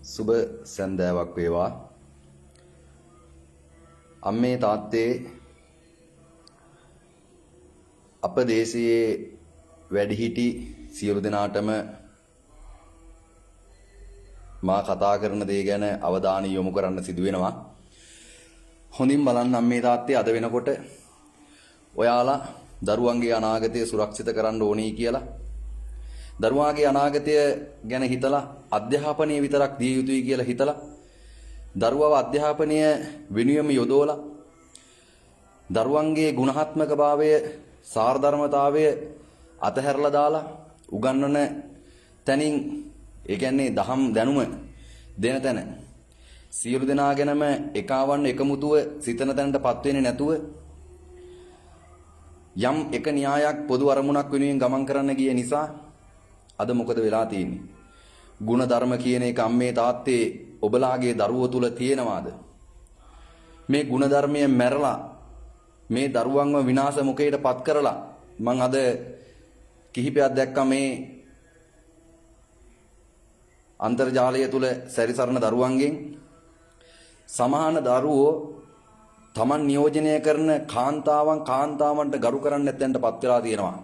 සුබ සන්ධ්‍යාවක් වේවා. අම්මේ තාත්තේ අප දේශයේ වැඩිහිටි සියලු දෙනාටම මා කතා කරන දේ ගැන අවධානය යොමු කරන්න සිදු වෙනවා. හොඳින් බලන්න අම්මේ තාත්තේ අද වෙනකොට ඔයාලා දරුවන්ගේ අනාගතය සුරක්ෂිත කරන්න ඕනේ කියලා දරුවාගේ අනාගතය ගැන හිතලා අධ්‍යාපනය විතරක් දිය යුතුයි කියලා හිතලා දරුවව අධ්‍යාපනය වෙනුවෙන්ම යොදවලා දරුවන්ගේ ගුණාත්මකභාවය සාරධර්මතාවය අතහැරලා දාලා උගන්වන තැනින් ඒ කියන්නේ දහම් දැනුම දෙන තැන සියලු දෙනා ගැනම එකවන්න එකමුතුව සිතන තැනටපත් වෙන්නේ නැතුව යම් එක න්‍යායක් පොදු අරමුණක් වෙනුවෙන් ගමන් කරන්න ගිය නිසා අද මොකද වෙලා තියෙන්නේ? ගුණ ධර්ම කියන එක අම්මේ තාත්තේ ඔබලාගේ දරුවෝ තුල තියෙනවාද? මේ ගුණ ධර්මයේ මැරලා මේ දරුවන්ව විනාශ මුඛයටපත් කරලා මම අද කිහිපයක් දැක්කා මේ අන්තර්ජාලය තුල සැරිසරන දරුවන්ගෙන් සමාන දරුවෝ Taman නියෝජනය කරන කාන්තාවන්ට ගරු කරන්න නැත්නම්ටපත් වෙලා තියෙනවා.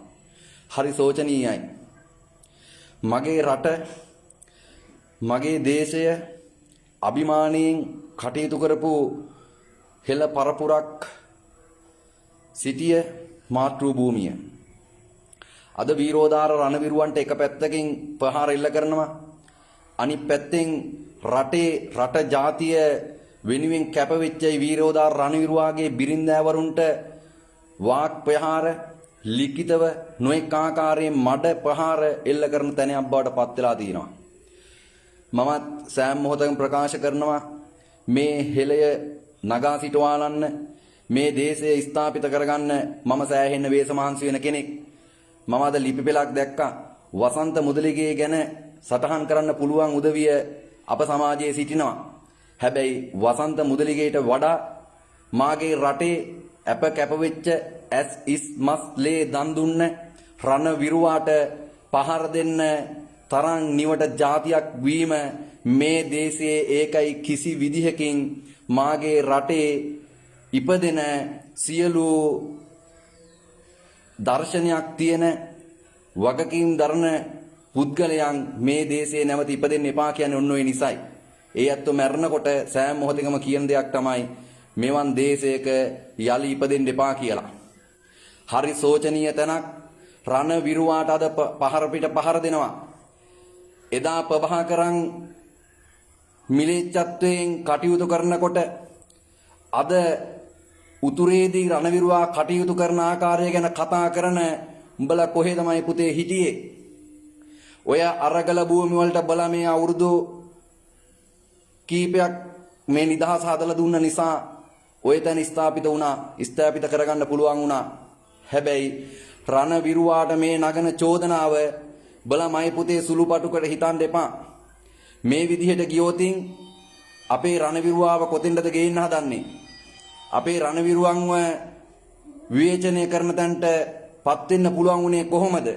හරි සෝචනීයයි. මගේ රට මගේ දේශය අභිමානයෙන් කටයුතු කරපු හෙළ පරපුරක් සිටිය මාතෘ භූමිය අද වීරෝදාර රණවිරුවන්ට එක පැත්තකින් ප්‍රහාර එල්ල කරනවා අනිත් පැත්තෙන් රට ජාතිය වෙනුවෙන් කැපවෙච්ච වීරෝදාර රණවිරුවාගේ බිරින්දෑවරුන්ට වාක් ප්‍රහාර ලිඛිතව නොඑක ආකාරයෙන් මඩ ප්‍රහාර එල්ල කරන තැනක් බවට පත් වෙලා තියෙනවා. මමත් සෑම මොහොතකම ප්‍රකාශ කරනවා මේ හෙළය නගා සිටවාලන්න මේ දේශය ස්ථාපිත කරගන්න මම සෑහෙන්න වේස මහන්සි වෙන කෙනෙක්. මම අද ලිපි පෙළක් දැක්කා වසන්ත මුදලිගේ ගැන සටහන් කරන්න පුළුවන් උදවිය අප සමාජයේ සිටිනවා. හැබැයි වසන්ත මුදලිගේට වඩා මාගේ රටේ අප කැපවෙච්ච ඇස් ඉස් මස් ලේ දන් දුන්න රණ විරුවාට පහර දෙන්න තරම් නිවට જાතියක් වීම මේ දේශයේ ඒකයි කිසි විදිහකින් මාගේ රටේ ඉපදෙන සියලු දර්ශනයක් තියෙන වගකීම් දරන පුද්ගලයන් මේ දේශයේ නැවත ඉපදෙන්න එපා කියන්නේ ඔන්න ඔය නිසයි. ඒ ඇත්තෝ මැරෙනකොට සෑම මොහොතකම කියන දෙයක් තමයි මෙවන් දේශයක යලි ඉපදෙන්න එපා කියලා. හරි සෝචනීය තැනක් රණ විරුවාට අද පහර පිට පහර දෙනවා. එදා ප්‍රභාකරන් මිලේච්ඡත්වයෙන් කටයුතු කරනකොට අද උතුරේදී රණ විරුවා කටයුතු කරන ආකාරය ගැන කතා කරන උඹලා කොහේ තමයි පුතේ හිටියේ? ඔය අරගල භූමි වලට බලා මේ අවුරුදු කීපයක් මේ නිදහස හදලා දුන්න නිසා ඔය තැන ස්ථාපිත කරගන්න පුළුවන් වුණා. හැබැයි රණ විරුවාට මේ නගන චෝදනාව බලමයි පුතේ සුළුපටුකට හිතන්න එපා. මේ විදිහට ගියොතින් අපේ රණ විරුවාව කොතෙන්ද ගේන්න හදන්නේ? අපේ රණ විරුවන්ව විවේචනය කරන තැනටපත් වෙන්න පුළුවන් උනේ කොහොමද?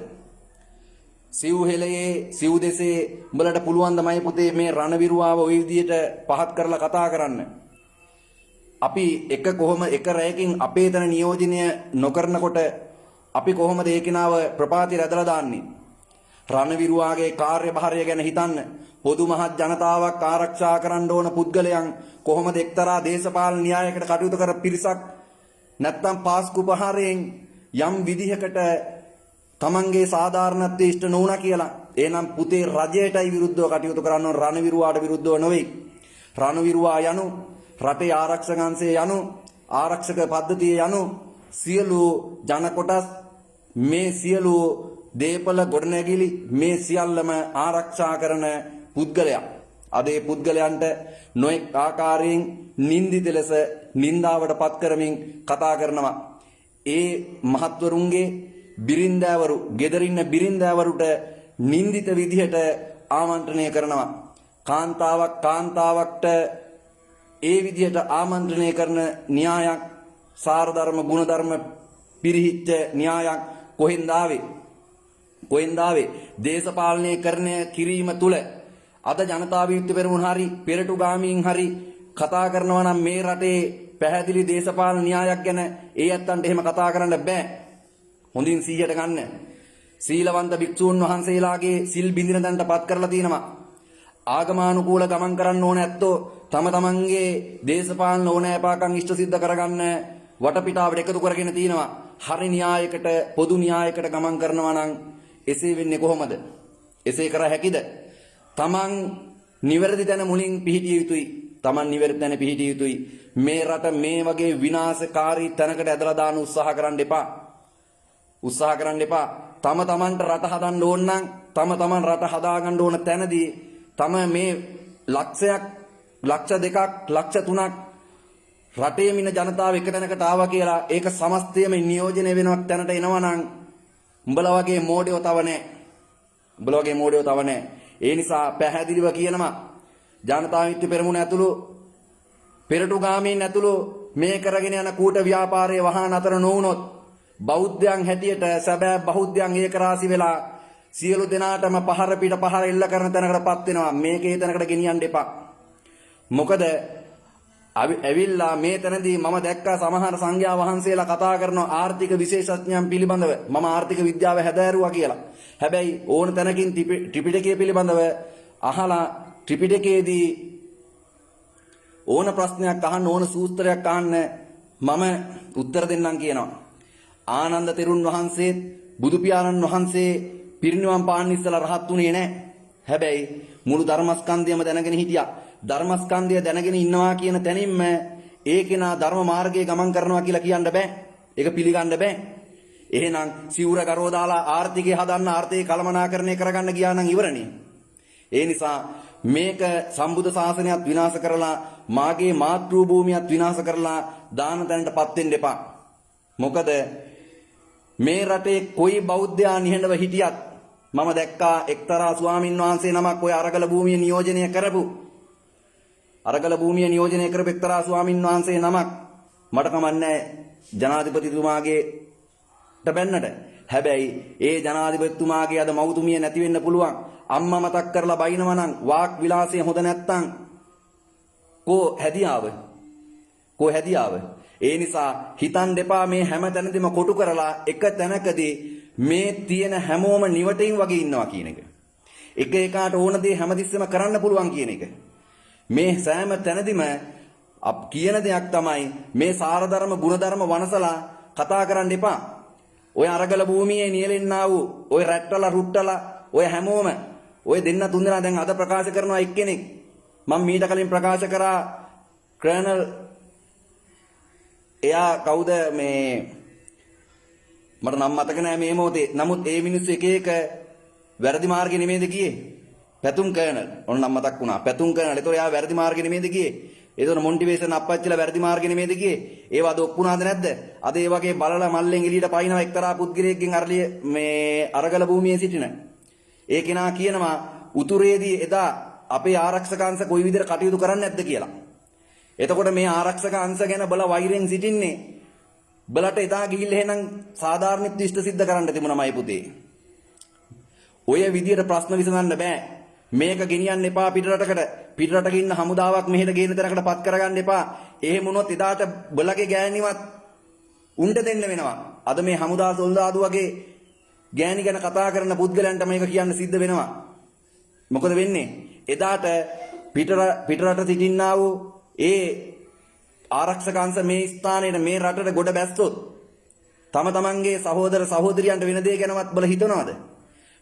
සිව් හෙළයේ සිව් දෙසේ උඹලට පුළුවන් තමයි පුතේ මේ රණ විරුවාව ওই විදිහට පහත් කරලා කතා කරන්න. අපි එක රැයකින් අපේ තන නියෝජනය නොකරනකොට අපි කොහොමද ඒ කෙනාව ප්‍රපාතය රැදලා දාන්නේ? රණවිරුවාගේ කාර්යභාරය ගැන හිතන්න. පොදු මහත් ජනතාවක් ආරක්ෂා කරන්න ඕන පුද්ගලයන් කොහොමද එක්තරා දේශපාලන න්‍යායයකට කටයුතු කර පිරිසක් නැත්තම් පාස්කු ප්‍රහාරයෙන් යම් විදිහකට තමන්ගේ සාධාරණත්වයේ ඉෂ්ට නොවුණා කියලා එහෙනම් පුතේ රජයටයි විරුද්ධව කටයුතු කරන්න ඕන රණවිරුවාට විරුද්ධව නෙවෙයි. රණවිරුවා යනු රටේ ආරක්ෂක අංශය යනු ආරක්ෂක පද්ධතිය යනු සියලු ජන කොටස් මේ සියලු දේපල ගොඩනැගිලි මේ සියල්ලම ආරක්ෂා කරන පුද්ගලයා. අද ඒ පුද්ගලයන්ට නොඑක් ආකාරයෙන් නින්දිත ලෙස නින්දාවට පත් කරමින් කතා කරනවා. ඒ මහත්වරුන්ගේ බිරින්දෑවරු ගෙදරින්න බිරින්දෑවරුට නින්දිත විදිහට ආමන්ත්‍රණය කරනවා. කාන්තාවක්ට ඒ විදිහට ආමන්ත්‍රණය කරන න්‍යායක් සාරධර්ම ගුණධර්ම පිරිහිච්ච න්‍යායක් කොහෙන්ද ආවේ? දේශපාලනය කරන කිරීම තුල අද ජනතා විමුක්ති පෙරමුණ හරි පෙරටුගාමීන් හරි කතා කරනවා නම් මේ රටේ පැහැදිලි දේශපාලන න්‍යායක් ගැන ඒ ඇත්තන්ට එහෙම කතා කරන්න බෑ. හොඳින් 100ට ගන්න. සීලවන්ත භික්ෂූන් වහන්සේලාගේ සිල් බිඳින තැනට පත් කරලා තිනවා. ආගමානුකූල ගමන් කරන්න ඕන ඇත්තෝ තම තමන්ගේ දේශපාලන ඕනෑපාකම් ඉෂ්ට සිද්ධ කරගන්න වටපිටාවට එකතු කරගෙන තිනවා. හරි න්‍යායකට පොදු න්‍යායකට ගමන් කරනවා නම් එසේ වෙන්නේ කොහොමද? එසේ කර හැකිද? තමන් නිවැරදි තැන මුලින් පිහිටිය යුතුයි. තමන් නිවැරදි තැන පිහිටිය යුතුයි. මේ රට මේ වගේ විනාශකාරී තැනකට ඇදලා දාන්න උත්සාහ කරන්න එපා. උත්සාහ කරන්න එපා. තම තමන්ට රට හදන්න ඕන නම් තම තමන් රට හදාගන්න ඕන තැනදී තම මේ ලක්ෂයක් ලක්ෂ දෙකක් ලක්ෂ තුනක් රටේ මින ජනතාව එක තැනකට ආවා කියලා ඒක සමස්තයම නියෝජනය වෙනවක් තැනට එනවා නම් උඹලා වගේ මෝඩයෝ තව නැහැ. උඹලා වගේ මෝඩයෝ තව නැහැ. ඒ නිසා පැහැදිලිව කියනවා ජනතා විමුක්ති පෙරමුණ ඇතුළු පෙරටුගාමීන් ඇතුළු මේ කරගෙන යන කූට ව්‍යාපාරයේ වහා නතර නොවුනොත් බෞද්ධයන් හැටියට සැබෑ බෞද්ධයන් ඒකරාශි වෙලා සියලු දෙනාටම පහර පිට පහර එල්ල කරන තැනකටපත් වෙනවා. මේකේ තැනකට ගෙනියන්න එපා. මොකද ඇවිල්ලා මේ තැනදී මම දැක්කා සමහර සංඝයා වහන්සේලා කතා කරන ආර්ථික විශේෂඥයන් පිළිබඳව මම ආර්ථික විද්‍යාව හැදෑරුවා කියලා. හැබැයි ඕන තැනකින් ත්‍රිපිටකය පිළිබඳව අහලා ත්‍රිපිටකයේදී ඕන ප්‍රශ්නයක් අහන්න ඕන සූත්‍රයක් අහන්න මම උත්තර දෙන්නම් කියනවා. ආනන්ද තෙරුන් වහන්සේත් බුදු පියාණන් වහන්සේ පිරිනිවන් පාන්න ඉස්සලා රහත් උනේ නැහැ. හැබැයි මුළු ධර්මස්කන්ධයම දැනගෙන හිටියා. ධර්මස්කන්ධය දැනගෙන ඉන්නවා කියන තැනින්ම ඒ කෙනා ධර්ම මාර්ගයේ ගමන් කරනවා කියලා කියන්න බෑ. ඒක පිළිගන්න බෑ. එහෙනම් සිවුර කරෝ දාලා ආර්ථිකය හදන්න ආර්ථික කළමනාකරණය කරගන්න ගියා නම් ඉවරනේ. ඒ නිසා මේක සම්බුද්ධ ශාසනයත් විනාශ කරලා මාගේ මාතෘ භූමියත් විනාශ කරලා දාන තැනටපත් වෙන්න එපා. මොකද මේ රටේ කොයි බෞද්ධයා නිහඬව හිටියත් මම දැක්කා එක්තරා ස්වාමින් වහන්සේ නමක් ඔය අරගල භූමිය නියෝජනය කරපු එක්තරා ස්වාමින් වහන්සේ නමක් මට කමන්නේ ජනාධිපතිතුමාගේ බැන්නට. හැබැයි ඒ ජනාධිපතිතුමාගේ අද මව්තුමිය නැති වෙන්න පුළුවන්. අම්මා මතක් කරලා බයිනවා නම් වාක් විලාසය හොඳ නැත්තම් කෝ හැදියාව. ඒ නිසා හිතන් දෙපා මේ හැම තැනදීම කොටු කරලා එක තැනකදී මේ තියෙන හැමෝම නිවටින් වගේ ඉන්නවා කියන එක. එක එකාට ඕන දේ හැමතිස්සෙම කරන්න පුළුවන් කියන එක. මේ සෑම තැනදීම කියන දෙයක් තමයි මේ සාරධර්ම ගුණධර්ම වනසලා කතා කරන්න එපා. ඔය අරගල භූමියේ නියැලෙන්නා වූ ඔය රැට්ටලා රුට්ටලා ඔය හැමෝම ඔය දෙන්න තුන් දෙනා දැන් අද ප්‍රකාශ කරනවා එක්කෙනෙක්. මම මීට කලින් ප්‍රකාශ කරා කර්නල් එයා කවුද මේ මට නම් මතක නෑ මේ මොහොතේ. නමුත් ඒ මිනිස්සු එක එක වැරදි මාර්ගෙ නෙමෙයිද ගියේ? පැතුම් කර්නල්. ඔන්න නම් මතක් වුණා. පැතුම් කර්නල්. ඒතකොට එයා වැරදි මාර්ගෙ නෙමෙයිද ගියේ? ඒතකොට මොන්ටිවේෂන් අප්පච්චිලා වැරදි මාර්ගෙ නෙමෙයිද ගියේ? ඒව අද ඔප්පුණාද නැද්ද? අද ඒ වගේ බලලා මල්ලෙන් එළියට පයින්නවා එක්තරා පුද්ගලයෙක්ගෙන් අරලිය මේ අරගල භූමියේ සිටින. ඒ කෙනා කියනවා උතුරේදී එදා අපේ ආරක්ෂක අංශ කොයි විදිහට කටයුතු කරන්නේ නැද්ද කියලා. එතකොට මේ ආරක්ෂක අංශ ගැන බල වෛරෙන් සිටින්නේ බලට එදා ගිහිල්ලා එහෙනම් සාධාරණීත්ව ඉෂ්ට සිද්ධ කරන්න තිබුණාමයි පුතේ. ඔය විදියට ප්‍රශ්න විසඳන්න බෑ. මේක ගෙනියන්න එපා පිටරටකට. පිටරටක ඉන්න හමුදාවක් මෙහෙට ගේන තැනකට පත් කරගන්න එපා. එහෙම වුණොත් එදාට බලගේ ගෑණිවත් උන්ට දෙන්න වෙනවා. අද මේ හමුදා සොල්දාදු වගේ ගෑණි ගැන කතා කරන පුද්ගලයන්ට මේක කියන්න සිද්ධ වෙනවා. මොකද වෙන්නේ? එදාට පිටරට සිටින්නා වූ ඒ ආරක්ෂක අංශ මේ ස්ථානයේ මේ රටට ගොඩ බැස්සොත් තම තමන්ගේ සහෝදර සහෝදරියන්ට වෙන දේ ගැනවත් බල හිතනවාද?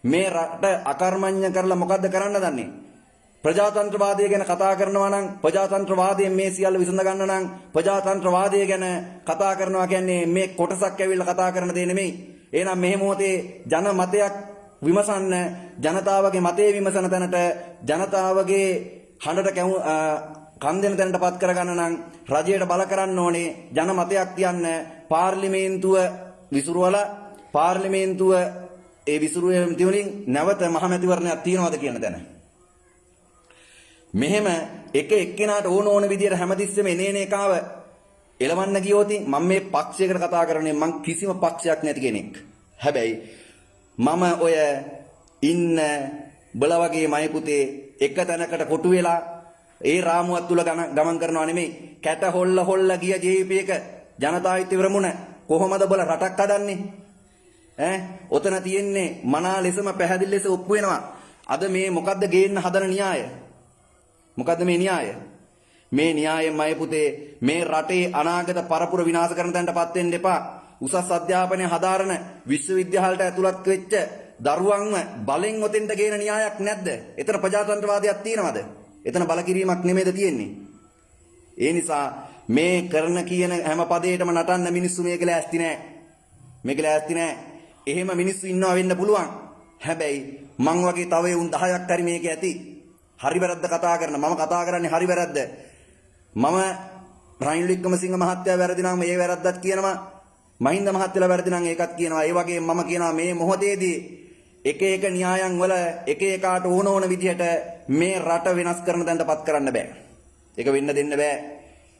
මේ රට අකර්මණ්‍ය කරලා මොකද්ද කරන්න දන්නේ? ප්‍රජාතන්ත්‍රවාදය ගැන කතා කරනවා නම් ප්‍රජාතන්ත්‍රවාදයෙන් මේ සියල්ල විසඳ ගන්න නම් ප්‍රජාතන්ත්‍රවාදය ගැන කතා කරනවා කියන්නේ මේ කොටසක් ඇවිල්ලා කතා කරන දේ නෙමෙයි. එහෙනම් මෙහෙ මොහොතේ ජන මතයක් විමසන්න, ජනතාවගේ මතය විමසන තැනට ජනතාවගේ හඬට කන් දෙන තැනටපත් කරගන්න නම් රජයට බල කරන්න ඕනේ. ජන මතයක් තියන්න පාර්ලිමේන්තුව විසුරුවලා පාර්ලිමේන්තුව ඒ විසුරුවීම වලින් නැවත මහමැතිවරණයක් තියනවාද කියන තැන. මෙහෙම එක එක්කෙනාට ඕන විදියට හැමතිස්සෙම එනේන එකාව එලවන්න ගියොත් මම මේ පක්ෂයකට කතා කරන්නේ මං කිසිම පක්ෂයක් නැති කෙනෙක්. හැබැයි මම ඔය ඉන්න බල වගේ මයි පුතේ එක තැනකට කොටු වෙලා ඒ රාමුවත් තුල ගමන් කරනවා නෙමෙයි. කැට හොල්ල ගිය ජීපී එක ජනතා විත්ති විරමුණ කොහොමද බල රටක් හදන්නේ? ඔතන තියෙන්නේ මනා ලෙසම පැහැදිලි ලෙස ඔප්පු වෙනවා. අද මේ මොකද්ද ගේන්න හදන න්‍යාය? මොකද්ද මේ න්‍යාය? මේ න්‍යායෙන්මයි පුතේ මේ රටේ අනාගත පරපුර විනාශ කරන තැනටපත් වෙන්න එපා. උසස් අධ්‍යාපනය හදාරන විශ්වවිද්‍යාලයට ඇතුළත් වෙච්ච දරුවන්ව බලෙන් ඔතෙන්ට ගේන න්‍යායක් නැද්ද? එතන ප්‍රජාතන්ත්‍රවාදයක් තියෙනවද? එතන බල කිරීමක් නෙමෙයිද තියෙන්නේ? ඒ නිසා මේ කරන කියන හැම පදේටම නටන්න මිනිස්සු මේක ලෑස්ති නෑ. මේක ලෑස්ති නෑ. එහෙම මිනිස්සු ඉන්නවා වෙන්න පුළුවන්. හැබැයි මං වගේ තව උන් 10ක් හරි මේක ඇති. හරි වැරද්ද කතා කරන මම කතා කරන්නේ හරි වැරද්ද. මම රනිල් වික්‍රමසිංහ මහත්තයා වැරදි නම් ඒ වැරද්දක් කියනවා. මහින්ද මහත්තයලා වැරදි නම් ඒකත් කියනවා. ඒ වගේම මම කියනවා මේ මොහොතේදී එක එක න්‍යායන් වල එක එකාට ඕන විදිහට මේ රට වෙනස් කරන තැනටපත් කරන්න බෑ. ඒක වෙන්න දෙන්න බෑ.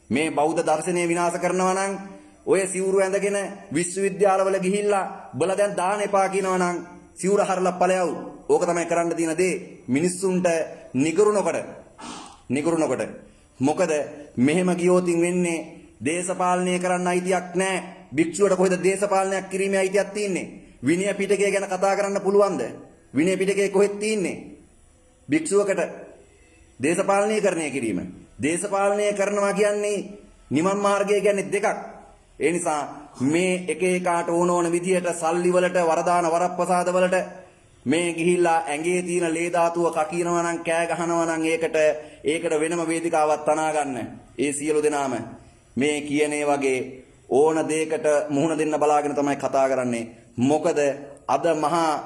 මේ බෞද්ධ දර්ශනය විනාශ කරනවා නම් ඔය සිවුරු ඇඳගෙන විශ්වවිද්‍යාලවල ගිහිල්ලා බල දැන් දාන්න එපා කියනවා නම් සිවුර හරලා ඵලයව්. ඕක තමයි කරන්න තියෙන දේ. මිනිස්සුන්ට නිගරුණකොට. මොකද මෙහෙම ගියෝතින් වෙන්නේ දේශපාලනය කරන්න අයිතියක් නැහැ. භික්ෂුවට කොහෙද දේශපාලනයක් කිරීමේ අයිතියක් තියෙන්නේ? විනය පිටකය ගැන කතා කරන්න පුළුවන්ද? විනය පිටකයේ කොහෙද තියෙන්නේ? භික්ෂුවකට දේශපාලනය කරණය කිරීම. දේශපාලනය කරනවා කියන්නේ නිමන් මාර්ගය කියන්නේ දෙකක්. ඒ නිසා මේ එක එකාට ඕන විදියට සල්ලි වලට වරදාන වරප්‍රසාද වලට මේ ගිහිල්ලා ඇඟේ තියෙන ලේ ධාතුව කකිනවා නම් කෑ ගහනවා නම් ඒකට වෙනම වේදිකාවක් තනා ගන්න. ඒ සියලු දෙනාම මේ කියන්නේ වගේ ඕන දෙයකට මුහුණ දෙන්න බලාගෙන තමයි කතා කරන්නේ. මොකද අද මහා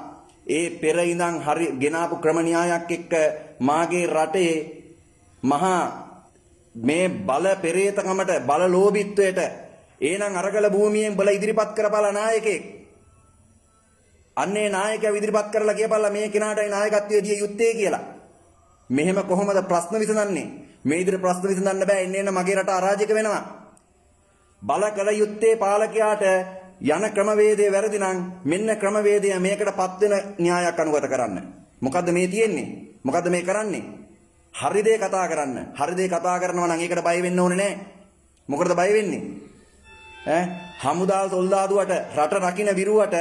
ඒ පෙර ඉඳන් හරි ගෙනාපු ක්‍රම න්‍යායක් එක්ක මාගේ රටේ මහා මේ බල පෙරේතකමට බල ලෝභීත්වයට එහෙනම් අරගල භූමියෙන් බල ඉදිරිපත් කරපලා නායකයෙක්. අන්නේ නායකයා ඉදිරිපත් කරලා කියපල්ලා මේ කෙනාටයි නායකත්වයේ දිය යුත්තේ කියලා. මෙහෙම කොහොමද ප්‍රශ්න විසඳන්නේ? මේ ඉදිරිය ප්‍රශ්න විසඳන්න බෑ. එන්න මගේ රට අරාජික වෙනවා. බල කළ යුත්තේ පාලකයාට යන ක්‍රමවේදය වැරදි නම් මෙන්න ක්‍රමවේදය මේකටපත් වෙන න්‍යායක් අනුගත කරන්න. මොකද්ද මේ තියෙන්නේ? මොකද්ද මේ කරන්නේ? හරි දේ කතා කරන්න. හරි දේ කතා කරනවා නම් ඒකට බය වෙන්න ඕනේ නැහැ. මොකටද බය වෙන්නේ? හමුදා සොල්දාදුවට රට රකින්න විරුවට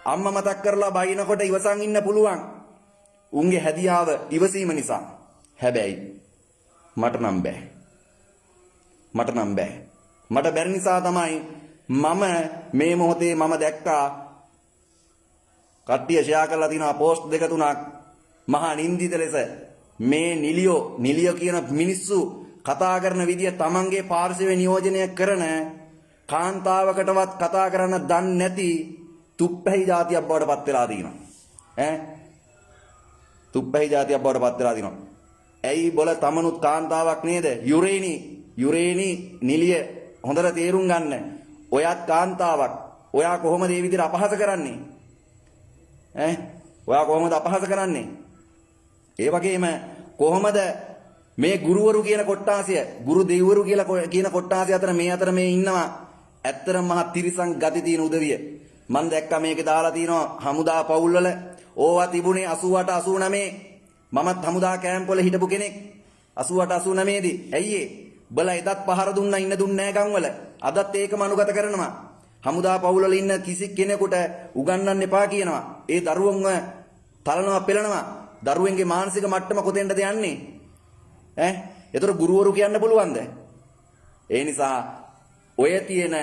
අම්මා මතක් කරලා බයිනකොට ඉවසන් ඉන්න පුළුවන්. උන්ගේ හැදියාව ඉවසීම නිසා. හැබැයි මට නම් බෑ. මට බැරි නිසා තමයි මම මේ මොහොතේ මම දැක්කා කට්ටිය ෂෙයා කරලා තිනවා පෝස්ට් දෙක තුනක් මහා නින්දිත ලෙස මේ නිලියෝ කියන මිනිස්සු කතා කරන විදිය තමන්ගේ පාර්ශවයේ නියෝජනය කරන කාන්තාවකටවත් කතා කරන්න දන්නේ නැති තුප්පැහි જાතියක් බවට පත් වෙලා තියෙනවා. තුප්පැහි જાතියක් බවට පත් වෙලා තියෙනවා. ඇයි බොල තමනුත් කාන්තාවක් නේද? යුරේනි නිලිය හොඳට තේරුම් ගන්න. ඔයත් කාන්තාවක්. ඔයා කොහොමද මේ විදිහට අපහාස කරන්නේ? ඔයා කොහොමද අපහාස කරන්නේ? ඒ වගේම කොහොමද මේ ගුරුවරු කියන කොට්ටාසිය, ගුරු දෙවිවරු කියලා කියන කොට්ටාසිය අතර මේ ඉන්නවා. ඇත්තටම මහ තිරිසන් ගති තියෙන උදවිය. මම දැක්කා මේකේ දාලා තිනවා හමුදා පවුල් වල ඕවා තිබුණේ 88 89. මමත් හමුදා කැම්ප් වල හිටපු කෙනෙක් 88 89 දී. ඇයි ඒ? බල එදත් පහර දුන්නා ඉන්න දුන්නේ නැහැ ගම්වල. අදත් ඒකම අනුගත කරනවා. හමුදා පවුල් වල ඉන්න කිසි කෙනෙකුට උගන්වන්න එපා කියනවා. ඒ දරුවන්ව තලනවා පෙලනවා. දරුවෙන්ගේ මානසික මට්ටම කොතෙන්ද යන්නේ? ඒතර ගුරුවරු කියන්න පුළුවන්ද? ඒ නිසා ඔය තියෙන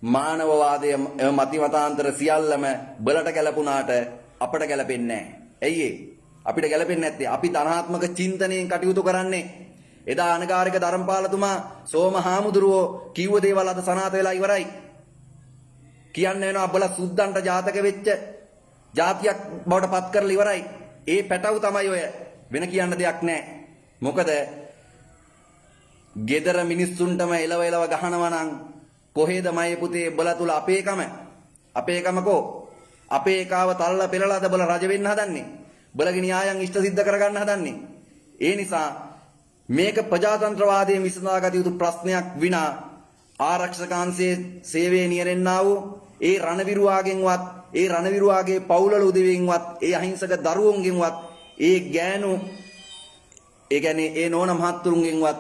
මානවවාදයේ මතිමතාන්තර සියල්ලම බලට ගැලපුණාට අපට ගැලපෙන්නේ නැහැ. ඇයි අපිට ගැලපෙන්නේ නැත්තේ? අපි තනාත්මක චින්තනයෙන් කටයුතු කරන්නේ. එදා අනගාരിക ධර්මපාලතුමා සෝම හාමුදුරුවෝ කිව්ව දේවල් අද සනාත වෙලා ඉවරයි. කියන්න වෙනවා බල සුද්දන්ට ජාතක වෙච්ච જાතියක් බවට පත් කරලා ඉවරයි. ඒ පැටව තමයි ඔය. වෙන කියන්න දෙයක් නැහැ. මොකද ගෙදර මිනිස්සුන්ටම එලව ගහනවා නම් කොහෙද මයේ පුතේ බල තුල අපේකම කෝ? අපේ එකාව තල්ලා පෙරලාද බල රජ වෙන්න හදන්නේ? බලගේ න්‍යායන් ඉෂ්ට සිද්ධ කරගන්න හදන්නේ. ඒ නිසා මේක ප්‍රජාතන්ත්‍රවාදයේ විසඳාගත යුතු ප්‍රශ්නයක් විනා ආරක්ෂකාංශයේ සේවයේ නියැලෙන්නා වූ ඒ රණවිරුවාගෙන්වත් ඒ රණවිරුවාගේ පවුලල උදවියෙන්වත් ඒ අහිංසක දරුවන්ගෙන්වත් ඒ ගෑනු ඒ කියන්නේ ඒ නෝන මහත්තුරුන්ගෙන්වත්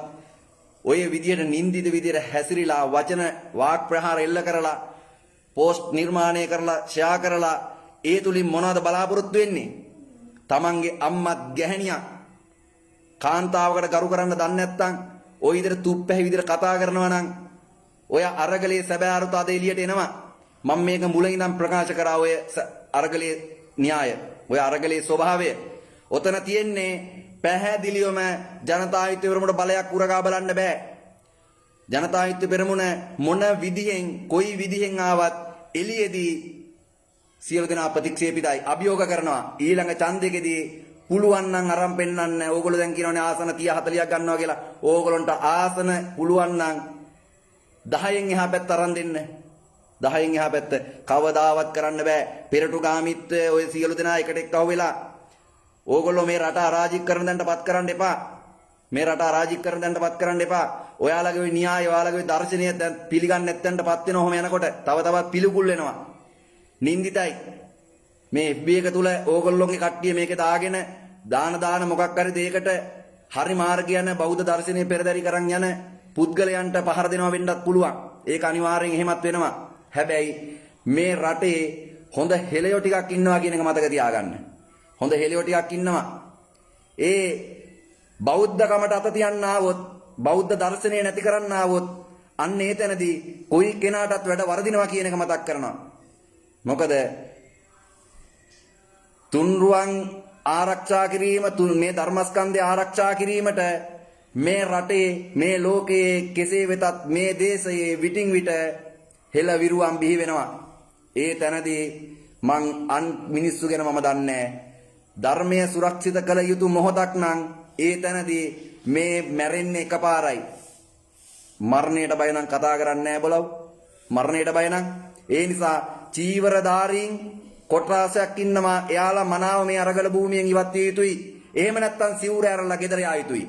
ඔය විදියට නින්දිත විදියට හැසිරීලා වචන වාක් ප්‍රහාර එල්ල කරලා පෝස්ට් නිර්මාණය කරලා ෂෙයා කරලා ඒ තුලින් මොනවද බලාපොරොත්තු වෙන්නේ? තමන්ගේ අම්මත් ගැහණියක් කාන්තාවකට ගරු කරන්න දන්නේ නැත්නම් ඔය විදිහට තුප්පැහි විදිහට කතා කරනවා නම් ඔය අරගලේ සැබෑ අරුත අද එළියට එනවා. මම මේක මුලින් ඉඳන් ප්‍රකාශ කරා ඔය අරගලේ න්‍යාය, ඔය අරගලේ ස්වභාවය. ඔතන තියෙන්නේ පැහැදිලිවම ජනතායත්ව පෙරමුණට බලයක් උරගා බලන්න බෑ. ජනතායත්ව පෙරමුණ මොන විදිහෙන් කොයි විදිහෙන් ආවත් එළියේදී සියලු දෙනා ප්‍රතික්ෂේපිතයි අභියෝග කරනවා. ඊළඟ ඡන්දෙකදී පුළුවන් නම් අරන් පෙන්නන්න. ඕගොල්ලෝ දැන් කියනවානේ ආසන 30 40ක් ගන්නවා කියලා. ඕගොල්ලන්ට ආසන පුළුවන් නම් 10න් එහා පැත්ත අරන් දෙන්න. 10න් එහා පැත්ත කවදාවත් කරන්න බෑ. පෙරටු ගාමිත්වය ඔය සියලු දෙනා එකට එක්කව වෙලා ඕගොල්ලෝ මේ රට අරාජික කරන දණ්ඩපත් කරන්න එපා. මේ රට අරාජික කරන දණ්ඩපත් කරන්න එපා. ඔයාලගේ ওই න්‍යාය ඔයාලගේ දර්ශනීය දැන් පිළිගන්නේ නැත්නම්ටපත් වෙන ඔහම යනකොට තව තවත් පිළිකුල් වෙනවා. නින්දිතයි. මේ FB එක තුල ඕගොල්ලෝගේ කට්ටිය මේක දාගෙන දාන මොකක් හරි දෙයකට හරි මාර්ගය යන බෞද්ධ දර්ශනීය පෙරදරි කරන් යන පුද්ගලයන්ට පහර දෙනවා වෙන්නත් පුළුවන්. ඒක අනිවාර්යෙන් එහෙමත් වෙනවා. හැබැයි මේ රටේ හොඳ හෙළයෝ ටිකක් ඉන්නවා කියන එක මතක තියාගන්න. හොඳ හෙළයෝ ටිකක් ඉන්නවා. ඒ බෞද්ධකමට අත තියන්න ආවොත්, බෞද්ධ දර්ශනය නැති කරන්න ආවොත් අන්න ඒ තැනදී කොයි කෙනාටත් වැඩ වරදිනවා කියන එක මතක් කරනවා. මොකද තුන්රුවන් ආරක්ෂා කිරීම, මේ ධර්මස්කන්ධය ආරක්ෂා කිරීමට මේ රටේ, මේ ලෝකයේ කෙසේ වෙතත් මේ දේශයේ විටින් විට හෙළ විරුවම් බිහි වෙනවා. ඒ තැනදී මං අන් මිනිස්සු ගැන මම දන්නේ ධර්මය සුරක්ෂිත කළ යුතු මොහොතක් නම් ඒ තැනදී මේ මැරෙන්නේ එකපාරයි. මරණයට බය නම් කතා කරන්නේ නැහැ බලව. මරණයට බය නම් ඒ නිසා චීවරධාරීන් කොට්‍රාසයක් ඉන්නවා. එයාලා මනාව මේ අරගල භූමියෙන් ඉවත් විය යුතුයි. එහෙම නැත්නම් සිවුර ඇරලා ගෙදර යා යුතුයි.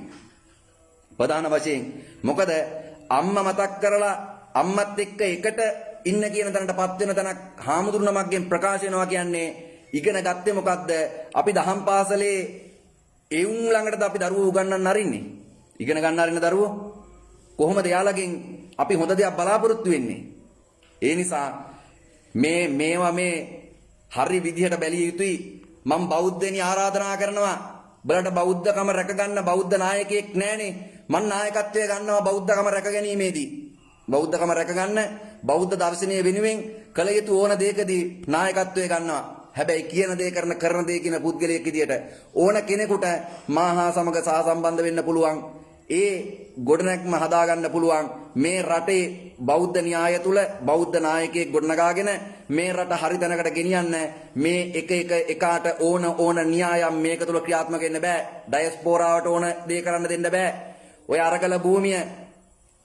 ප්‍රධාන වශයෙන් මොකද අම්මා මතක් කරලා අම්මත් එක්ක එකට ඉන්න කියන තැනටපත් වෙන තැනක් හාමුදුරු නමක්ගෙන් ප්‍රකාශ වෙනවා කියන්නේ ඉගෙන ගත්තේ මොකද්ද? අපි දහම් පාසලේ එවුන් ළඟටද අපි දරුවෝ උගන්වන්න අරින්නේ? ඉගෙන ගන්න අරින්න දරුවෝ කොහොමද යාළගෙන් අපි හොඳ දෙයක් බලාපොරොත්තු වෙන්නේ? ඒ නිසා මේවා මේ හරි විදිහට බැලිය යුතුයි. මම බෞද්ධෙනි ආරාධනා කරනවා. බලන්න බෞද්ධකම රැකගන්න බෞද්ධ නායකයෙක් නැහනේ. මම නායකත්වය ගන්නවා බෞද්ධකම රැකගැනීමේදී. බෞද්ධකම රැකගන්න බෞද්ධ දර්ශනීය වෙනුවෙන් කළ යුතු ඕන දෙයකදී නායකත්වය ගන්නවා. හැබැයි කියන දේ කරන දේ කියන පුද්ගලයෙක් විදියට ඕන කෙනෙකුට මාහා සමග සහසම්බන්ධ වෙන්න පුළුවන්. ඒ ගොඩනැග්ම හදාගන්න පුළුවන්. මේ රටේ බෞද්ධ න්‍යාය තුල බෞද්ධ නායකයෙක් ගොඩනගාගෙන මේ රට හරි තැනකට ගෙනියන්න මේ එකාට ඕන න්‍යායම් මේක තුල ක්‍රියාත්මක වෙන්න බෑ. ඩයස්පෝරාවට ඕන දේ කරන්න දෙන්න බෑ. ඔය අරගල භූමිය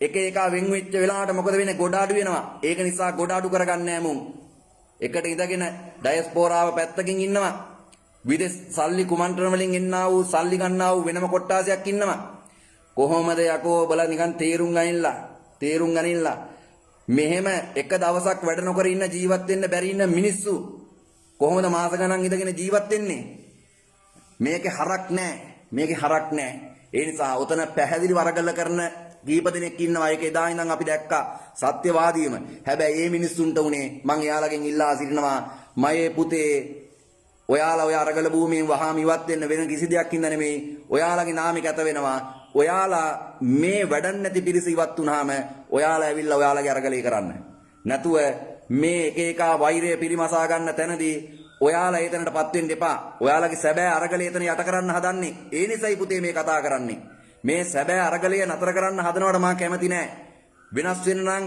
එක වෙන් වෙච්ච වෙලාවට මොකද වෙන්නේ? ගොඩාඩු වෙනවා. ඒක නිසා ගොඩාඩු කරගන්නේ නැහැ මුන්. එකට ඉඳගෙන ඩයස්පෝරාව පැත්තකින් ඉන්නවා. විදේශ සල්ලි කුමන්ත්‍රණ වලින් එන්නා වූ සල්ලි ගන්නා වූ වෙනම කොට්ටාසයක් ඉන්නවා. කොහොමද යකෝ බලා නිකන් තේරුම් ගනින්න මෙහෙම එක දවසක් වැඩ නොකර ඉන්න ජීවත් වෙන්න බැරි ඉන්න මිනිස්සු කොහොමද මාස ගණන් ඉඳගෙන ජීවත් වෙන්නේ? මේකේ හරක් නැහැ. ඒ නිසා උතන පැහැදිලි වරගල කරන දීප දෙනෙක් ඉන්නවා. ඒක එදා ඉඳන් අපි දැක්කා සත්‍යවාදීම. හැබැයි මේ මිනිස්සුන්ට උනේ මං එයාලගෙන් ඉල්ලා සිටිනවා මයේ පුතේ ඔයාලා ඔය අරගල භූමියෙන් වහාම ඉවත් වෙන්න වෙන කිසි දෙයක් හින්දා නෙමෙයි. ඔයාලගේ නාමෙ කැත වෙනවා. ඔයාලා මේ වැඩක් නැති පිරිස ඉවත් වුනහම ඔයාලා ඇවිල්ලා ඔයාලගේ අරගලේ කරන්න. නැතුව මේ එක වෛරය පිරිමසා ගන්න තැනදී ඔයාලා ඒ තැනටපත් වෙන්න එපා. ඔයාලගේ සැබෑ අරගලේ එතන යට කරන්න හදන්නේ. ඒ නිසයි පුතේ මේ කතා කරන්නේ. මේ සැබෑ අරගලය නතර කරන්න හදනවට මම කැමති නෑ. වෙනස් වෙන්න නම්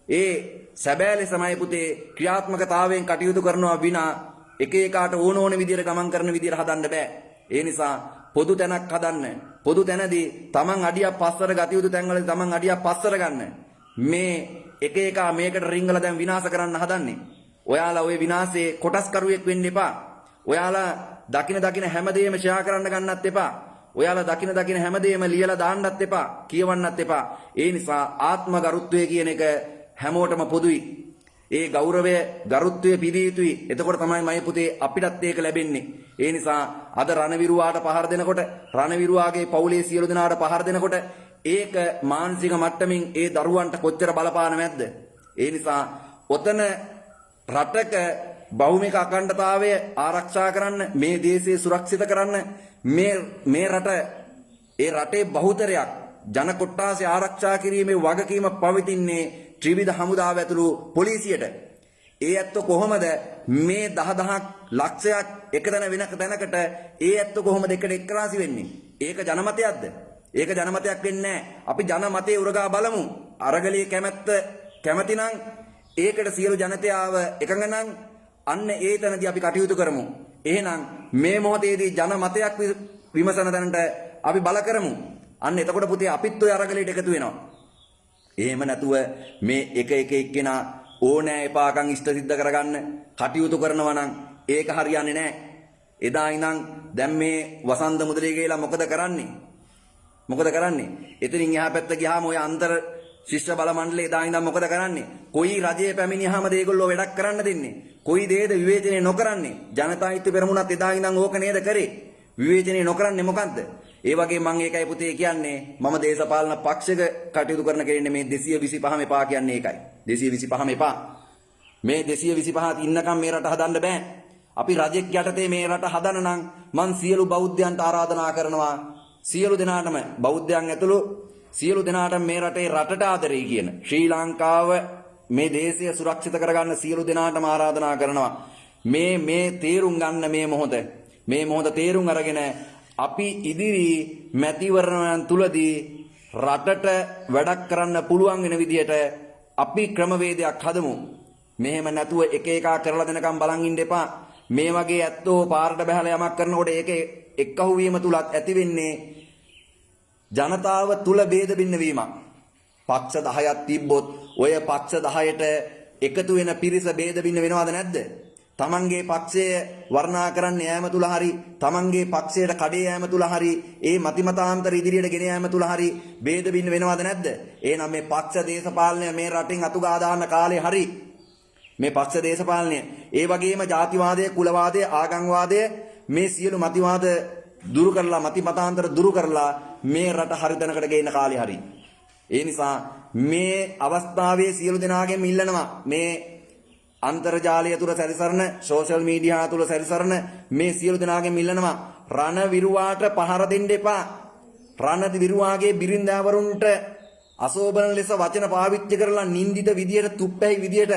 ඒ සැබෑ ලෙසමයි පුතේ ක්‍රියාත්මකතාවයෙන් කටයුතු කරනවා විනා එක ඕන විදියට ගමන් කරන විදියට හදන්න බෑ. ඒ නිසා පොදු තැනක් හදන්න. පොදු තැනදී Taman අඩියක් පස්සට ගත යුතු තැන්වලදී Taman අඩියක් පස්සට ගන්න. මේ එක මේකට රිංගලා දැන් විනාශ කරන්න හදන්නේ. ඔයාලා ওই විනාශයේ කොටස්කරුවෙක් වෙන්න එපා. ඔයාලා දකින හැමදේම ෂෙයා කරන්න ගන්නත් එපා. ඔයාලා දකින හැමදේම ලියලා දාන්නත් එපා. කියවන්නත් එපා. ඒ නිසා ආත්ම ගරුත්වය කියන එක හැමෝටම පොදුයි. ඒ ගෞරවය ගරුත්වය පිළිය යුතුයි. එතකොට තමයි මයි පුතේ අපිටත් ඒක ලැබෙන්නේ. ඒ නිසා අද රණවිරුවාට පහර දෙනකොට රණවිරුවාගේ පවුලේ සියලු දෙනාට පහර දෙනකොට ඒක මානසික මට්ටමින් ඒ දරුවන්ට කොච්චර බලපාන නැද්ද? ඒ නිසා ඔතන රටක භෞමික අඛණ්ඩතාවය ආරක්ෂා කරන්න, මේ දේශය සුරක්ෂිත කරන්න, මේ රට ඒ රටේ බහුතරයක් ජන කොට්ටාසය ආරක්ෂා කිරීමේ වගකීම පවතින්නේ ත්‍රිවිධ හමුදාව ඇතුළු පොලිසියට. ඒ ඇත්තෝ කොහොමද මේ දහදහක් ලක්ෂයක් එකතැන වෙනක තැනකට ඒ ඇත්තෝ කොහොමද එකට එක්රාසි වෙන්නේ? ඒක ජනමතයක්ද? ඒක ජනමතයක් වෙන්නේ නැහැ. අපි ජනමතයේ උරගා බලමු. අරගලයේ කැමැති නම් ඒකට සියලු ජනතාව එකඟ නම් අන්න ඒ තැනදී අපි කටයුතු කරමු. එහෙනම් මේ මොහොතේදී ජනමතයක් විමසන තැනට අපි බල කරමු. අන්න එතකොට පුතේ අපිත් ඔය අරගලයට එකතු වෙනවා. එහෙම නැතුව මේ එක එක්කෙනා ඕනෑ එපාකම් ඉෂ්ට සිද්ධ කරගන්න කටයුතු කරනවා නම් ඒක හරියන්නේ නැහැ. එදා ඉඳන් දැන් මේ වසන්ත මුදලේ කියලා මොකද කරන්නේ? එතනින් එහා පැත්ත ගියාම ඔය අන්තර් ශිෂ්‍ය බල මණ්ඩලය එදා ඉඳන් මොකද කරන්නේ? කොයි රජයේ පැමිණියාම මේගොල්ලෝ වැඩක් කරන්න දෙන්නේ? කොයි දේද විවේචනය නොකරන්නේ? ජනතායිත්ව පෙරමුණත් එදා ඉඳන් ඕක නේද කරේ? විවේචනය නොකරන්නේ මොකද්ද? ඒ වගේ මම ඒකයි පුතේ කියන්නේ මම දේශපාලන පක්ෂයක කටයුතු කරන කෙනෙක් මේ 225ම එපා කියන්නේ ඒකයි. 225ම එපා. මේ 225 ඉන්නකම් මේ රට හදන්න බෑ. අපි රජෙක් යටතේ මේ රට හදන නම් මං සියලු බෞද්ධයන්ට ආරාධනා කරනවා. සියලු දෙනාටම බෞද්ධයන් ඇතුළු සියලු දෙනාට මේ රටේ රටට ආදරෙයි කියන ශ්‍රී ලංකාව මේ දේශය සුරක්ෂිත කරගන්න සියලු දෙනාටම ආරාධනා කරනවා. මේ තේරුම් ගන්න මේ මොහොත තේරුම් අරගෙන අපි ඉදිරි මැතිවරණයන් තුලදී රටට වැඩක් කරන්න පුළුවන් වෙන විදිහට අපි ක්‍රමවේදයක් හදමු. මෙහෙම නැතුව එක එකා කරලා දෙනකම් බලන් ඉන්න එපා. මේ වගේ ඇත්තෝ පාරට බහලා යමක් කරනකොට ඒකේ එක්කහුව වීම තුලත් ඇති වෙන්නේ ජනතාව තුල ભેද බින්න වීමක්. පක්ෂ 10ක් තිබ්බොත් ඔය පක්ෂ 10ට එකතු වෙන පිරිස ભેද බින්න වෙනවද නැද්ද? තමන්ගේ පක්ෂය වර්ණනා කරන්න යෑම තුල හරි තමන්ගේ පක්ෂයට කඩේ යෑම තුල හරි ඒ මතිමතාන්තර ඉදිරියට ගෙන යෑම තුල හරි ભેද බින්න වෙනවද නැද්ද? එහෙනම් මේ පක්ෂ දේශපාලනය මේ රටින් අතුගා දාන්න කාලේ හරි මේ පක්ෂ දේශපාලනය ඒ වගේම ජාතිවාදය කුලවාදය ආගම්වාදය මේ සියලු මතිවාද දුරු කරලා මතිමතාන්තර දුරු කරලා මේ රට හරි තැනකට ගේන්න කාලේ හරි. ඒ නිසා මේ අවස්ථාවේ සියලු දෙනාගෙන් ඉල්ලනවා මේ අන්තර්ජාලය තුල සැරිසරන සෝෂල් මීඩියා තුල සැරිසරන මේ සියලු දෙනාගෙන් ඉල්ලනවා රණවිරුවාට පහර දෙන්න එපා. රණවිරුවාගේ බිරින්දාවරුන්ට අසෝබන ලෙස වචන පාවිච්චි කරලා නින්දිත විදියට තුප්පැහි විදියට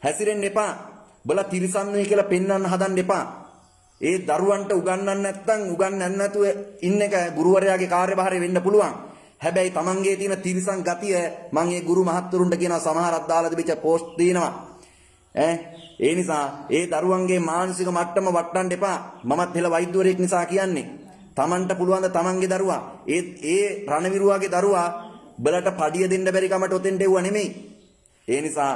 හැසිරෙන්න එපා. බලා තිරසන්නුයි කියලා පෙන්වන්න හදන්න එපා. ඒ දරුවන්ට උගන්වන්න නැත්නම් උගන්වන්න නැතුව ඉන්න එක ගුරුවරයාගේ කාර්යභාරය වෙන්න පුළුවන්. හැබැයි තමන්ගේ තියෙන තිරසන් ගතිය මම ඒ ගුරු මහත්තුරුන්ට කියනවා සමහරක් දාලා තිබිච්ච පෝස්ට් තියෙනවා. ඒ නිසා ඒ දරුවන්ගේ මානසික මට්ටම වටන්න එපා. මමත් හෙළ වෛද්‍යවරයෙක් නිසා කියන්නේ. තමන්ට පුළුවන් ද තමන්ගේ දරුවා ඒ රණවිරුවාගේ දරුවා බලට පඩිය දෙන්න බැරි කමට ඔතෙන්ට එවුවා නෙමෙයි. ඒ නිසා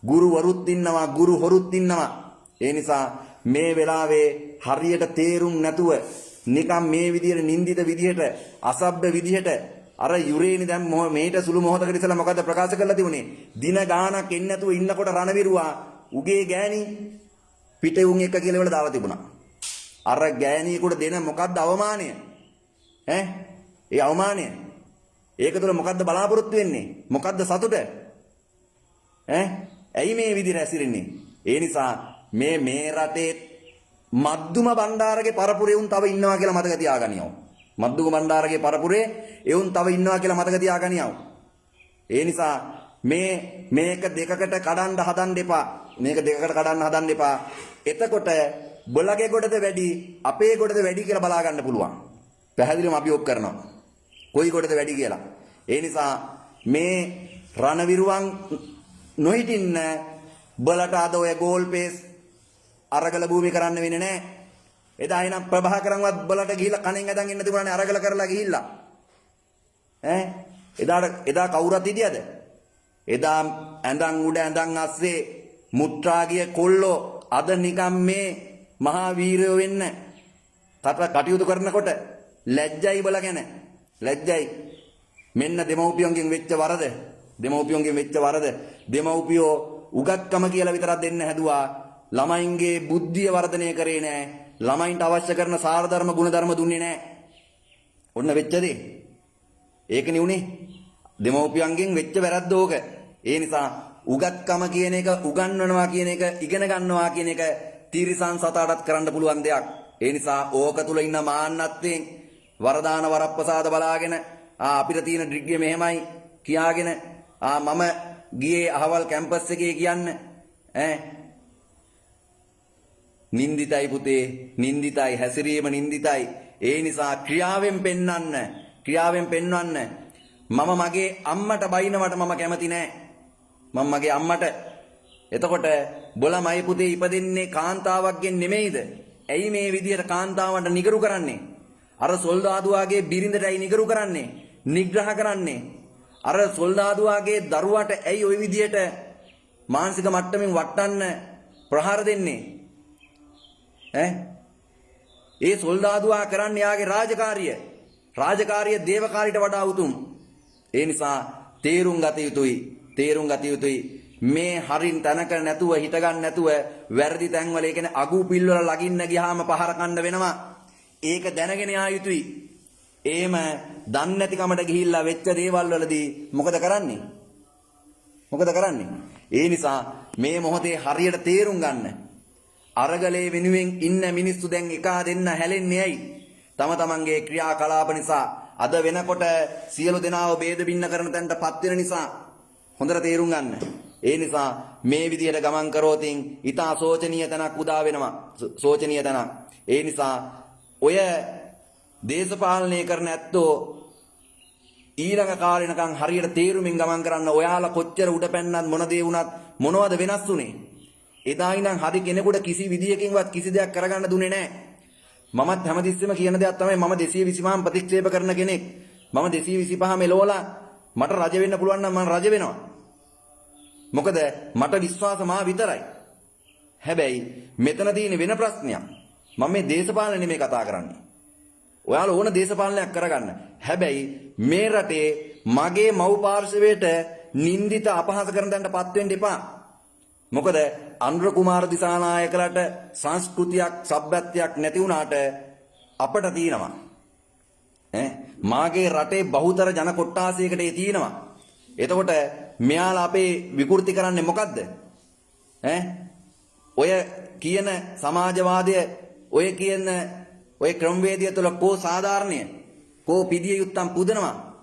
ගුරුවරුත් ඉන්නවා ගුරු හොරුත් ඉන්නවා. ඒ නිසා මේ වෙලාවේ හරියට තේරුම් නැතුව නිකම් මේ විදියට නින්දිත විදියට අසභ්‍ය විදියට අර යුරේනි දැන් මේට සුළු මොහොතකට ඉස්සලා මොකද්ද ප්‍රකාශ කරලා තිබුණේ? දින ගාණක් එන්නේ නැතුව ඉන්නකොට රණවිරුවා උගේ ගෑණි පිටේ උන් එක කියලා වල දාලා තිබුණා. අර ගෑණියෙකුට දෙන මොකද්ද අවමානය? ඒ අවමානය. ඒක තුළ මොකද්ද බලාපොරොත්තු වෙන්නේ? මොකද්ද සතුට? ඇයි මේ විදිහට ඇසිරෙන්නේ? ඒ නිසා මේ රටේ මද්දුම බණ්ඩාරගේ පරපුරේ උන් තව ඉන්නවා කියලා මතක තියාගනියව. මද්දුම බණ්ඩාරගේ පරපුරේ එවුන් තව ඉන්නවා කියලා මතක තියාගනියව. ඒ නිසා මේක දෙකකට කඩන්න හදන්න එපා. එතකොට බොලගේ ගොඩද වැඩි අපේ ගොඩද වැඩි කියලා බලා ගන්න පුළුවන්. පැහැදිලිවම අපි ඔක් කරනවා. කොයි ගොඩද වැඩි කියලා. ඒ නිසා මේ රණවිරුවන් නොහිටින්න බලට අද ඔය ගෝල් පේස් අරගල භූමි කරන්න වෙන්නේ නැහැ. එදා එනම් ප්‍රභාකරන්වත් බලට ගිහිල්ලා කණෙන් ඇදන් ඉන්න තිබුණානේ අරගල කරලා ගිහිල්ලා. එදා කවුරුත් හිටියද? එදා ඇඳන් උඩ ඇඳන් අස්සේ මුත්‍රාගිය කොල්ලෝ අද නිකම් මේ මහා වීරයෝ වෙන්න කටයුතු කරනකොට ලැජ්ජයි බල ගැන ලැජ්ජයි. මෙන්න දෙමව්පියන්ගෙන් වෙච්ච වරද. දෙමව්පියෝ උගත්කම කියලා විතරක් දෙන්න හැදුවා. ළමයින්ගේ බුද්ධිය වර්ධනය කරේ නැහැ. ළමයින්ට අවශ්‍ය කරන සාරධර්ම ගුණධර්ම දුන්නේ නැහැ. ඔන්න වෙච්ච දේ. ඒකනේ උනේ. දෙමව්පියන්ගෙන් වෙච්ච වැරද්ද ඕක. ඒ නිසා උගත්කම කියන එක උගන්වනවා කියන එක ඉගෙන ගන්නවා කියන එක තිරිසන් සතාටත් කරන්න පුළුවන් දෙයක්. ඒ නිසා ඕක තුල ඉන්න මාන්නත්වයෙන් වරදාන වරප්‍රසාද බලාගෙන අපිට තියෙන ඩිග්‍රිය මෙහෙමයි කියාගෙන මම ගියේ අහවල් කැම්පස් එකේ කියන්න නින්දිතයි පුතේ නින්දිතයි හැසිරීම නින්දිතයි. ඒ නිසා ක්‍රියාවෙන් පෙන්වන්න මම මගේ අම්මට බයිනවට මම කැමති නෑ. මම මගේ අම්මට එතකොට බොලමයි පුතේ ඉපදෙන්නේ කාන්තාවක්ගෙන් නෙමෙයිද? ඇයි මේ විදියට කාන්තාවන්ට නිගරු කරන්නේ? අර සොල්දාදුවාගේ බිරිඳටයි නිගරු කරන්නේ, නිග්‍රහ කරන්නේ. අර සොල්දාදුවාගේ දරුවාට ඇයි ওই විදියට මානසික මට්ටමින් වටන්න ප්‍රහාර දෙන්නේ? ඒ සොල්දාදුවා කරන්නේ යාගේ රාජකාරිය දේවකාරීට වඩා උතුම්. ඒ නිසා තේරුම් ගත යුතුයි. මේ හරින් තනක නැතුව හිට ගන්න නැතුව වැරදි තැන්වල ඒ කියන්නේ අගු පිල්වල ලගින්න ගියාම පහර කන්න වෙනවා. ඒක දැනගෙන යා යුතුයි. එහෙම දන්නේ නැති කමට ගිහිල්ලා වෙච්ච දේවල් වලදී මොකද කරන්නේ? ඒ නිසා මේ මොහොතේ හරියට තේරුම් ගන්න. අරගලේ වෙනුවෙන් ඉන්න මිනිස්සු දැන් එකා දෙන්න හැලෙන්නේ ඇයි? තම තමන්ගේ ක්‍රියාකලාප නිසා. අද වෙනකොට සියලු දෙනාව ભેද බින්න කරන තැනටපත් වෙන නිසා හොඳට තේරුම් ගන්න. ඒ නිසා මේ විදිහට ගමන් කරෝතින් ඊටා සෝචනීය තැනක් උදා වෙනවා. සෝචනීය තැනක්. ඒ නිසා ඔය දේශපාලනය කරන ඇත්තෝ ඊළඟ කාලෙනකන් හරියට තේරුමින් ගමන් කරන්න. ඔයාලා කොච්චර උඩ පැන්නත් මොන දේ වුණත් මොනවද වෙනස් වුනේ? එදා ඉඳන් හරි කෙනෙකුට කිසි විදියකින්වත් කිසි දෙයක් කරගන්න දුන්නේ නැහැ. මමත් හැමතිස්සෙම කියන දෙයක් තමයි මම 225න් ප්‍රතික්ෂේප කරන කෙනෙක්. මම 225 මෙලෝලා මට රජ වෙන්න පුළුවන් නම් මම රජ වෙනවා. මොකද මට විශ්වාස මා විතරයි. හැබැයි මෙතන තියෙන වෙන ප්‍රශ්නයක්. මම මේ දේශපාලන නෙමෙයි කතා කරන්නේ. ඔයාලා ඕන දේශපාලනයක් කරගන්න. හැබැයි මේ රටේ මගේ මව් පාර්ශවයට නින්දිත අපහාස කරන දණ්ඩපත් වෙන්න එපා. මොකද අනුර කුමාර දිසානායකලට සංස්කෘතියක් සભ્યත්වයක් නැති වුණාට අපට තියෙනවා. මාගේ රටේ බහුතර ජන කොට්ටාසයකට ඒ තියෙනවා. එතකොට මෙයාලා අපේ විකෘති කරන්නේ මොකද්ද? ඔය කියන සමාජවාදය ඔය කියන ඔය ක්‍රමවේදය තුළ කෝ සාධාරණය කෝ පිදිය යුත්තම් පුදනවා.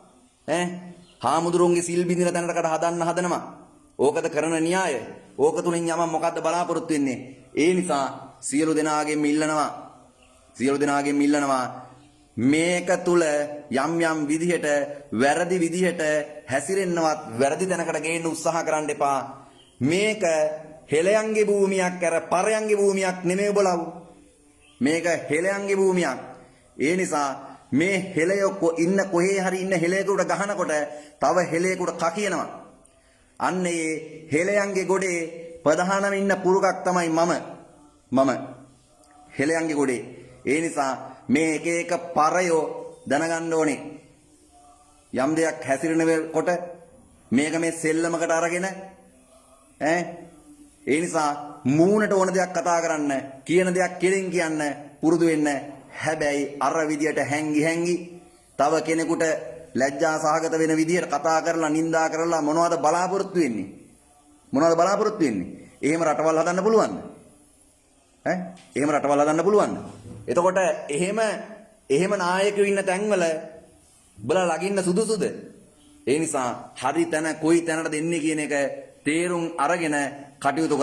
හාමුදුරුවන්ගේ සිල් බින්දින තැනකට හදනවා. ඕකද කරන න්‍යාය. ඕක තුලින් යම මොකද්ද බලාපොරොත්තු වෙන්නේ? ඒ නිසා සියලු දෙනාගෙන් ඉල්ලනවා මේක තුල යම් විදිහට වැරදි විදිහට හැසිරෙන්නවත් වැරදි තැනකට ගේන්න උත්සාහ කරන්න එපා. මේක හෙළයන්ගේ භූමියක් කර පරයන්ගේ භූමියක් නෙමෙයි බලව. මේක හෙළයන්ගේ භූමියක්. ඒ නිසා මේ හෙළයෝ ඉන්න කොහේ හරි ඉන්න හෙළයකට ගහනකොට තව හෙළයකට කකියනවා. අන්න ඒ හෙළයන්ගේ ගොඩේ ප්‍රධානම ඉන්න පුරුකක් තමයි මම හෙළයන්ගේ ගොඩේ. ඒ නිසා මේ එක පරයෝ දැනගන්න ඕනේ. යම් දෙයක් හැසිරෙනකොට මේක මේ සෙල්ලමකට අරගෙන ඒ නිසා මූණට ඕන දෙයක් කතා කරන්න, කියන දෙයක් කෙලින් කියන්න පුරුදු වෙන්න. හැබැයි අර විදියට හැංගි තව කෙනෙකුට ලැජ්ජා සහගත වෙන විදියට කතා කරලා නිඳා කරලා මොනවද බලාපොරොත්තු වෙන්නේ? එහෙම රටවල් හදන්න පුළුවන්ද? එහෙම රටවල් හදන්න පුළුවන්ද? එතකොට එහෙම නායකයෝ ඉන්න තැන්වල බලා ලගින්න සුදුසුද? ඒ නිසා හරි තැන කොයි තැනට දෙන්නේ කියන එක තේරුම් අරගෙන කටයුතු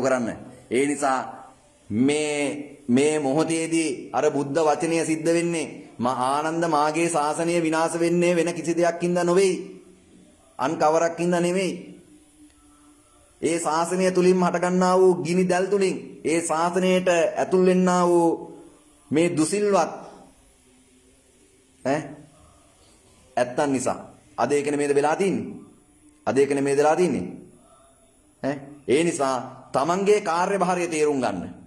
කරන්න. ඒ නිසා මේ මොහොතේදී අර බුද්ධ වචනය සිද්ධ වෙන්නේ ආනන්ද මාගේ ශාසනය විනාශ වෙන්නේ වෙන කිසි දෙයක් හින්දා නෙවෙයි. අන් කවරක් හින්දා නෙවෙයි. ඒ ශාසනය තුලින් හටගන්නා වූ ගිනි දැල් තුලින් ඒ ශාසනයට ඇතුල් වෙන්නා වූ මේ දුසිල්වත් ඇත්තන් නිසා අද ඒක නෙමෙයිද වෙලා තින්නේ? ඒ නිසා තමන්ගේ කාර්යභාරය තේරුම් ගන්න.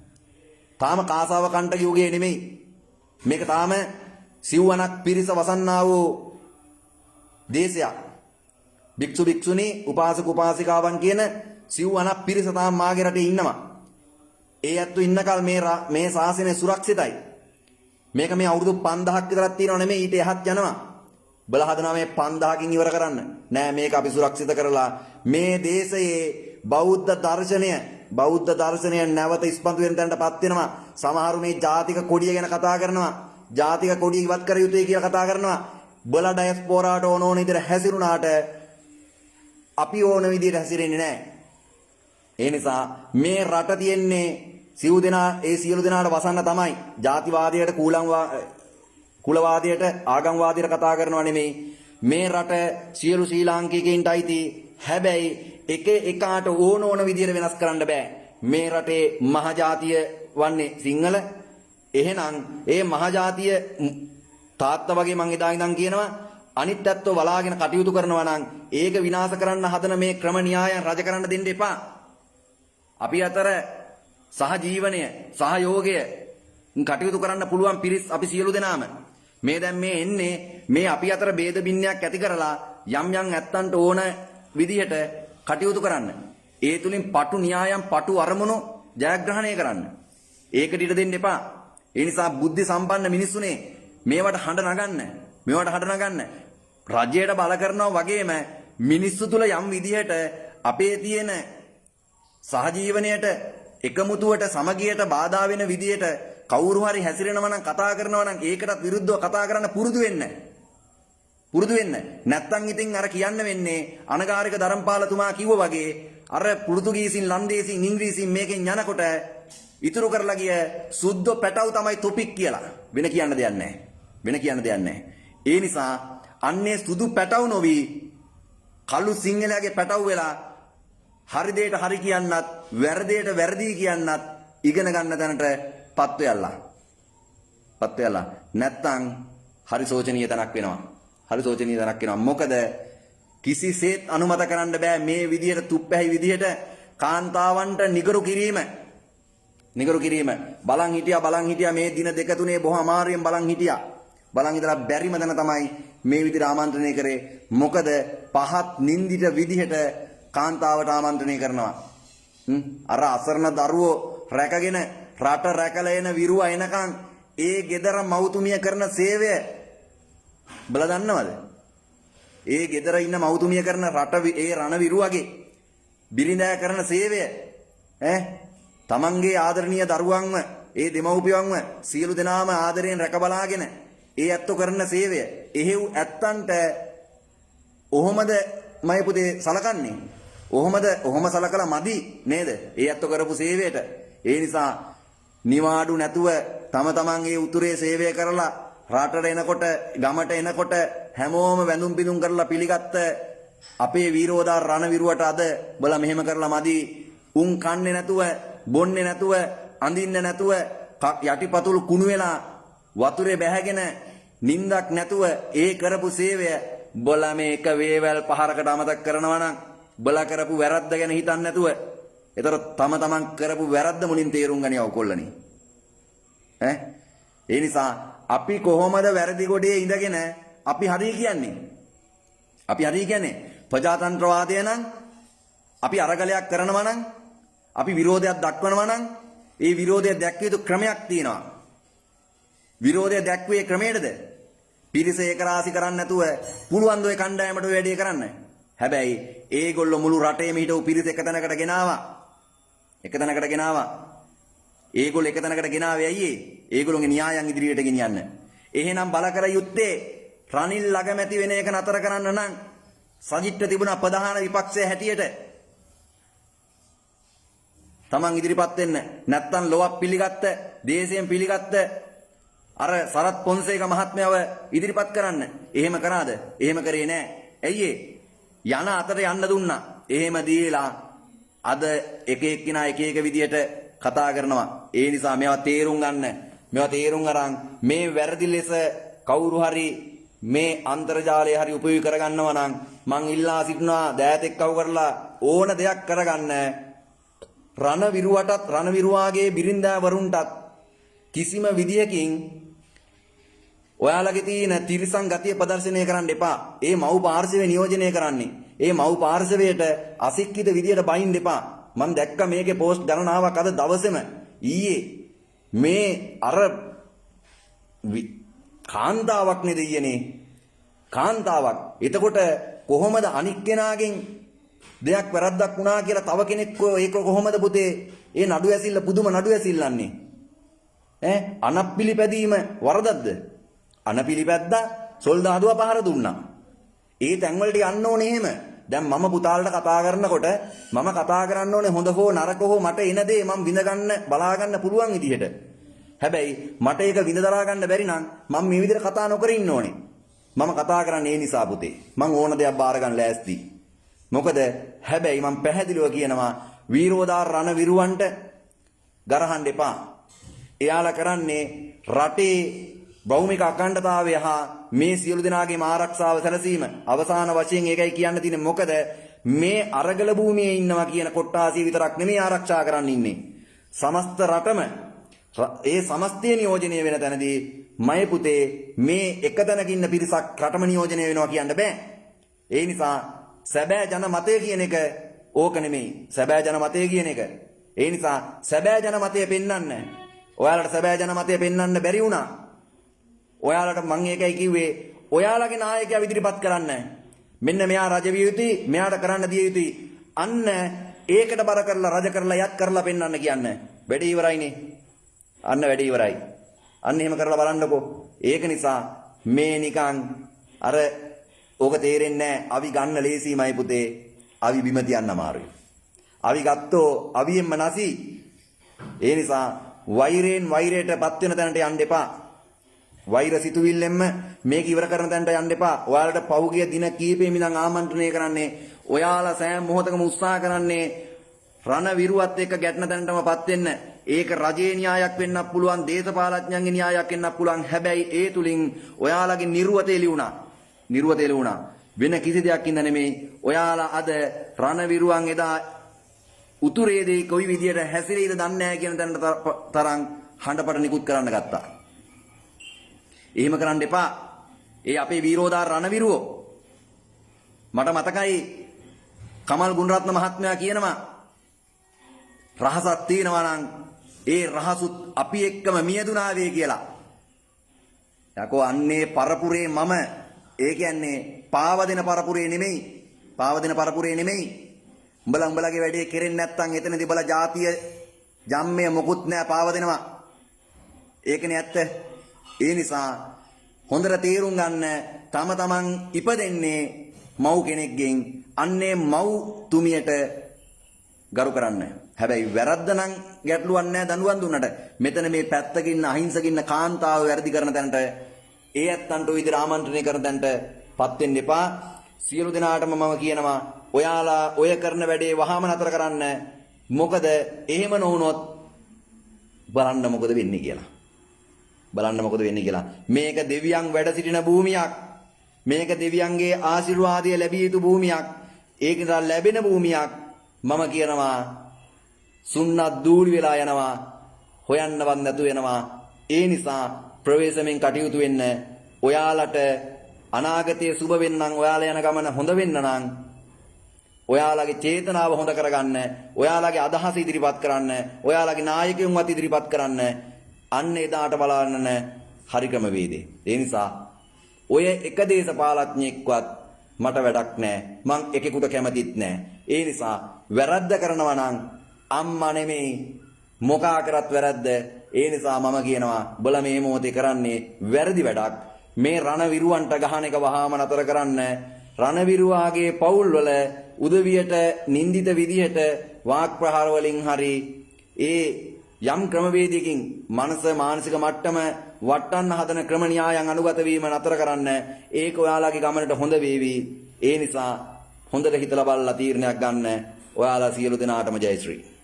තාම කාසාව කණ්ඩ යුගයේ නෙමෙයි. මේක තාම සිව්වනක් පිරිස වසන්නා වූ දේශයක්. භික්ෂු භික්ෂුණී උපාසක උපාසිකාවන් කියන සිව්වනක් පිරිස තාම මාගේ රටේ ඉන්නවා. ඒ ඇත්තු ඉන්නකල් මේ ශාසනය සුරක්ෂිතයි. මේක මේ අවුරුදු 5000ක් විතරක් තියෙනව නෙමෙයි ඊට එහත් යනවා. බල හදනවා මේ 5000කින් ඉවර කරන්න. නෑ මේක අපි සුරක්ෂිත කරලා මේ දේශයේ බෞද්ධ දර්ශනය නැවත ඉස්පතු වෙන තැනටපත් වෙනවා. සමහරු මේ ජාතික කොඩිය ගැන කතා කරනවා. ජාතික කොඩිය ඉවත් කර යුතුයි කියලා කතා කරනවා. බල ඩයස්පෝරාට ඕන විදිහට හැසිරුණාට අපි ඕන විදිහට හැසිරෙන්නේ නැහැ. ඒ නිසා මේ රට තියෙන්නේ සියලු දෙනාට වසන්න තමයි. ජාතිවාදයට කුලවාදයට ආගම්වාදයට කතා කරනවා නෙමෙයි. මේ රට සියලු ශ්‍රී ලාංකිකයින්ට අයිති. හැබැයි එක එකාට ඕන විදිහට වෙනස් කරන්න බෑ. මේ රටේ මහජාතිය වන්නේ සිංහල. එහෙනම් ඒ මහජාතිය තාත්තා වගේ මං එදා ඉඳන් කියනවා අනිත් ඇත්තෝ බලාගෙන කටයුතු කරනවා නම් ඒක විනාශ කරන්න හදන මේ ක්‍රම න්‍යායන් රජ කරන්න දෙන්න එපා. අපි අතර සහජීවනය සහයෝගය කටයුතු කරන්න පුළුවන් පිරිස් අපි සියලු දෙනාම මේ දැන් මේ එන්නේ මේ අපි අතර ભેද බින්නයක් ඇති කරලා යම් ඇත්තන්ට ඕන විදිහට කටයුතු කරන්න. ඒ තුලින් පටු න්‍යායන් පටු අරමුණු ජයග්‍රහණය කරන්න. ඒකට ඉඩ දෙන්න එපා. ඒ නිසා බුද්ධි සම්පන්න මිනිස්සුනේ මේවට හඬ නගන්න. රජයට බල කරනවා වගේම මිනිස්සු තුල යම් විදිහට අපේ තියෙන සහජීවනයට එකමුතුවට සමගියට බාධා වෙන විදිහට කවුරු හරි හැසිරෙනවා නම් කතා කරනවා නම් ඒකටත් විරුද්ධව කතා කරන්න පුරුදු වෙන්න. නැත්තම් ඉතින් අර කියන්න වෙන්නේ අනගාരിക ධර්මපාලතුමා කිව්වා වගේ අර පෘතුගීසින් ලන්දේසින් ඉංග්‍රීසින් මේකෙන් යනකොට ඉතුරු කරලා ගිය සුද්ධ පැටව තමයි තොපික් කියලා. වෙන කියන්න දෙයක් නැහැ. ඒ නිසා අන්නේ සුදු පැටව නොවි කළු සිංහලයාගේ පැටව වෙලා හරි දෙයට හරි කියන්නත් වැරදියට වැරදි කියන්නත් ඉගෙන ගන්න තැනටපත් වෙලා. නැත්තම් හරි සෝචනීය තැනක් වෙනවා. මොකද කිසිසේත් අනුමත කරන්න බෑ මේ විදියට තුප්පැහි විදියට කාන්තාවන්ට නිගරු කිරීම. බලන් හිටියා මේ දින දෙක තුනේ බොහොම අමාරුවෙන් බලන් හිටියා. බලන් ඉඳලා බැරිම දන තමයි මේ විදිහට ආමන්ත්‍රණය කරේ. මොකද පහත් නින්දිට විදිහට කාන්තාවට ආමන්ත්‍රණය කරනවා. අර අසරණ දරුවෝ රැකගෙන රට රැකලා එන විරුවා එනකන් ඒ ගෙදර මව්තුමිය කරන සේවය බල දන්නවද? ඒ ගෙදර ඉන්න මව්තුමිය කරන ඒ රණ විරුවගේ බිරිඳෑ කරන සේවය තමන්ගේ ආදරණීය දරුවන්ව ඒ දෙමව්පියන්ව සියලු දෙනාම ආදරයෙන් රැක බලාගෙන ඒ ඇත්තෝ කරන සේවය එහෙව් ඇත්තන්ට ඔහොමද මයි පුතේ සලකන්නේ? ඔහොම සලකලා මදි නේද? ඒ ඇත්තෝ කරපු සේවයට. ඒ නිසා නිවාඩු නැතුව තමන්ගේ උතුරේ සේවය කරලා රටට එනකොට ගමට එනකොට හැමෝම වැඳුම් පිදුම් කරලා පිළිගත්ත අපේ වීරෝදා රණවිරුවට අද බල මෙහෙම කරලා මදි. උන් කන්නේ නැතුව බොන්නේ නැතුව අඳින්න නැතුව යටිපතුල් කුණු වෙලා වතුරේ බැහැගෙන නිින්දක් නැතුව ඒ කරපු සේවය බල මේක වේවැල් පහරකට අමතක කරනවා නම් බල කරපු වැරද්ද ගැන හිතන්නේ නැතුව ඒතර තමන් කරපු වැරද්ද මුලින් තේරුම් ගනියව කොල්ලනේ. ඒ නිසා අපි කොහොමද වැරදි ගොඩේ ඉඳගෙන අපි හරි කියන්නේ ප්‍රජාතන්ත්‍රවාදය නම් අපි අරගලයක් කරනවා නම් අපි විරෝධයක් දක්වනවා නම් ඒ විරෝධය දැක්විය යුතු ක්‍රමයක් තියෙනවා. විරෝධය දැක්වේ ක්‍රමයටද පිරිස ඒකරාශි කරන්නේ නැතුව පුළුවන් ද ඔය කණ්ඩායමට ඔය වැඩේ කරන්න. හැබැයි ඒගොල්ලෝ මුළු රටේම හිටව පිරිස එක තැනකට ගෙනාවා. ඒගොල්ලෝ එක තැනකට ගෙනාවේ ඇයි ඒගොල්ලෝගේ න්‍යායන් ඉදිරියට ගෙනියන්න. එහෙනම් බල කර යුත්තේ රනිල් ළගමැති වෙන එක නතර කරන්න නම් සජිත්ට තිබුණ ප්‍රධාන විපක්ෂය හැටියට තමන් ඉදිරිපත් වෙන්න. නැත්තම් ලොවක් පිළිගත්ත දේශයෙන් පිළිගත්ත අර සරත් පොන්සේක මහත්මයාව ඉදිරිපත් කරන්න. එහෙම කරාද? එහෙම කරේ නෑ. ඇයි යන අතට යන්න දුන්නා. එහෙම දීලා අද එක එක්කිනා එක විදියට කතා කරනවා. ඒ නිසා මේවා තේරුම් ගන්න. මේවා තේරුම් අරන් මේ වැරදි ලෙස කවුරු හරි මේ අන්තර්ජාලය හරි උපයෝගී කරගන්නවා නම් මං ඉල්ලා සිටිනවා දෑතෙක්කව කරලා ඕන දෙයක් කරගන්න. රණවිරුවාගේ බිරින්දෑවරුන්ටත් කිසිම විදියකින් ඔයාලගේ තියෙන තිරිසන් ගතිය ප්‍රදර්ශනය කරන්න එපා. ඒ මව් පාර්ශවය නියෝජනය කරන්නේ. ඒ මව් පාර්ශවයට අසික්කිත විදියට බයින්න එපා. මම දැක්ක මේකේ පෝස්ට් ගණනාවක් අද දවසේම ඊයේ මේ අර කාන්තාවක් නේද ඊයේනේ කාන්තාවක්. එතකොට කොහොමද අනික් කෙනාගෙන් දෙයක් වැරද්දක් වුණා කියලා තව කෙනෙක් ඒක කොහොමද පුතේ ඒ නඩු ඇසිල්ල පුදුම නඩු ඇසිල්ලන්නේ අනප්පිලිපැදීම වරදක්ද? අනපිලිපැද්දා සොල්දාදුව පහර දුන්නා. ඒ තැන් වලට යන්න ඕනේ එහෙම. දැන් මම පුතාලට කතා කරනකොට මම කතා කරන්න ඕනේ හොඳ හෝ නරක හෝ මට එන දේ මම විඳ ගන්න බලා ගන්න පුළුවන් විදිහට. හැබැයි මට ඒක විඳ දරා ගන්න බැරි නම් මම මේ විදිහට කතා නොකර ඉන්න ඕනේ. මම කතා කරන්නේ ඒ නිසා පුතේ. මම ඕන දෙයක් බාර ගන්න ලෑස්ති. මොකද හැබැයි මම පැහැදිලිව කියනවා වීරෝදාර රණ විරුවන්ට ගරහන්න එපා. එයාලා කරන්නේ රටේ භෞමික අඛණ්ඩතාවය හා මේ සියලු දෙනාගේම ආරක්ෂාව සැලසීම. අවසාන වශයෙන් ඒකයි කියන්න තියෙන්නේ. මොකද මේ අරගල භූමියේ ඉන්නවා කියන කොට්ටාසිය විතරක් නෙමෙයි ආරක්ෂා කරන්න ඉන්නේ. සමස්ත රටම ඒ සමස්තය නියෝජනය වෙන තැනදී මය පුතේ මේ එක තැනක ඉන්න පිරිසක් රටම නියෝජනය වෙනවා කියන්න බෑ. ඒ නිසා සැබෑ ජන මතය කියන එක ඕක නෙමෙයි. සැබෑ ජන මතය කියන එක. ඒ නිසා සැබෑ ජන මතය පෙන්වන්න. ඔයාලට සැබෑ ජන මතය පෙන්වන්න බැරි වුණා. ඔයාලට මම ඒකයි කිව්වේ ඔයාලගේ නායකයා ඉදිරිපත් කරන්න. මෙන්න මෙයා රජ විය යුතුයි, මෙයාට කරන්න දිය යුතුයි. අන්න ඒකට බර කරලා රජ කරලා යත් කරලා පෙන්වන්න කියන්න. වැඩේ ඉවරයිනේ. අන්න වැඩේ ඉවරයි. අන්න එහෙම කරලා බලන්නකෝ. ඒක නිසා මේ නිකන් අර ඕක තේරෙන්නේ නැහැ. අවි ගන්න ලේසිමයි පුතේ. අවි බිම තියන්න අමාරුයි. අවි ගත්තෝ අවියෙන්ම නැසි. ඒ නිසා වෛරයෙන් වෛරයටපත් වෙන තැනට යන්න එපා. වෛර සිතුවිල්ලෙන්ම මේක ඉවර කරන තැනට යන්න එපා. ඔයාලට පහුගිය දින කීපෙම ඉඳන් ආමන්ත්‍රණය කරන්නේ. ඔයාලා සෑම මොහොතකම උත්සාහ කරන්නේ රණ විරුවත් එක්ක ගැටෙන තැනටමපත් වෙන්න. ඒක රජයේ න්‍යායක් වෙන්නත් පුළුවන්, දේශපාලඥයන්ගේ න්‍යායක් වෙන්නත් පුළුවන්. හැබැයි ඒ තුලින් ඔයාලගේ නිර්වත එළියුණා. නිර්වත එළියුණා. වෙන කිසි දෙයක් ඉඳ නෙමෙයි. ඔයාලා අද රණ විරුවන් එදා උතුරේදී කොයි විදියට හැසිරෙයිද දන්නේ නැහැ කියන තැනට තරම් හඬපට නිකුත් කරන්න ගත්තා. එහෙම කරන්න එපා. ඒ අපේ වීරෝදාර රණවිරුවෝ. මට මතකයි කමල් ගුණරත්න මහත්මයා කියනවා රහසක් තියෙනවා නම් ඒ රහසුත් අපි එක්කම මියදුනා වේ කියලා. යකෝ අන්නේ පරපුරේ මම ඒ කියන්නේ පාවදෙන පරපුරේ නෙමෙයි. පාවදෙන පරපුරේ නෙමෙයි. උඹලගේ වැඩේ කෙරෙන්නේ නැත්තම් එතනදී බල ජාතිය ජම්මේ මොකුත් නෑ පාවදෙනවා. ඒකනේ ඇත්ත. ඒ නිසා හොඳට තේරුම් ගන්න තමන් ඉපදෙන්නේ මව් කෙනෙක්ගෙන්. අන්නේ මව් තුමියට ගරු කරන්න. හැබැයි වැරද්ද නම් ගැටලුවක් නැහැ දඬුවම් දුන්නට. මෙතන මේ පැත්තකින් අහිංසකින් කාන්තාව වැරදි කරන තැනට ඒ ඇත්තන්ට ওই විදිහට ආමන්ත්‍රණය කරන තැනටපත් වෙන්න එපා. සියලු දෙනාටම මම කියනවා ඔයාලා ඔය කරන වැඩේ වහාම නතර කරන්න. මොකද එහෙම නොවුනොත් බලන්න මොකද වෙන්නේ කියලා. බලන්න මොකද වෙන්නේ කියලා. මේක දෙවියන් වැඩ සිටින භූමියක්. මේක දෙවියන්ගේ ආශිර්වාදය ලැබිය යුතු භූමියක්. ඒක නිසා ලැබෙන භූමියක්. මම කියනවා සුන්නත් දූලි වෙලා යනවා. හොයන්නවත් නැතු වෙනවා. ඒ නිසා ප්‍රවේශමෙන් කටයුතු වෙන්න. ඔයාලට අනාගතයේ සුබ වෙන්නම්, ඔයාලා යන ගමන හොඳ වෙන්න නම් ඔයාලගේ චේතනාව හොඳ කරගන්න, ඔයාලගේ අදහස ඉදිරිපත් කරන්න, ඔයාලගේ නායකයන්වත් ඉදිරිපත් කරන්න. අන්න එදාට බලන්න හරි ක්‍රමවේදේ. ඒ නිසා ඔය එක දේශපාලඥයෙක්වත් මට වැඩක් නැහැ. මං එකෙකුට කැමතිත් නැහැ. ඒ නිසා වැරද්ද කරනවා නම් අම්මා නෙමෙයි මොකා කරත් වැරද්ද. ඒ නිසා මම කියනවා බල මේ මොහොතේ කරන්නේ වැරදි වැඩක්. මේ රණවිරුවන්ට ගහන එක වහාම නතර කරන්න. රණවිරුවාගේ පවුල් වල උදවියට නින්දිත විදිහට වාක් ප්‍රහාර වලින් හරි ඒ යම් ක්‍රමවේදයකින් මනස මානසික මට්ටම වටන්න හදන ක්‍රම න්‍යායන් අනුගත වීම නතර කරන්න. ඒක ඔයාලගේ ගමනට හොඳ වේවි. ඒ නිසා හොඳට හිතලා බලලා තීරණයක් ගන්න. ඔයාලා සියලු දෙනාටම ජයශ්‍රී.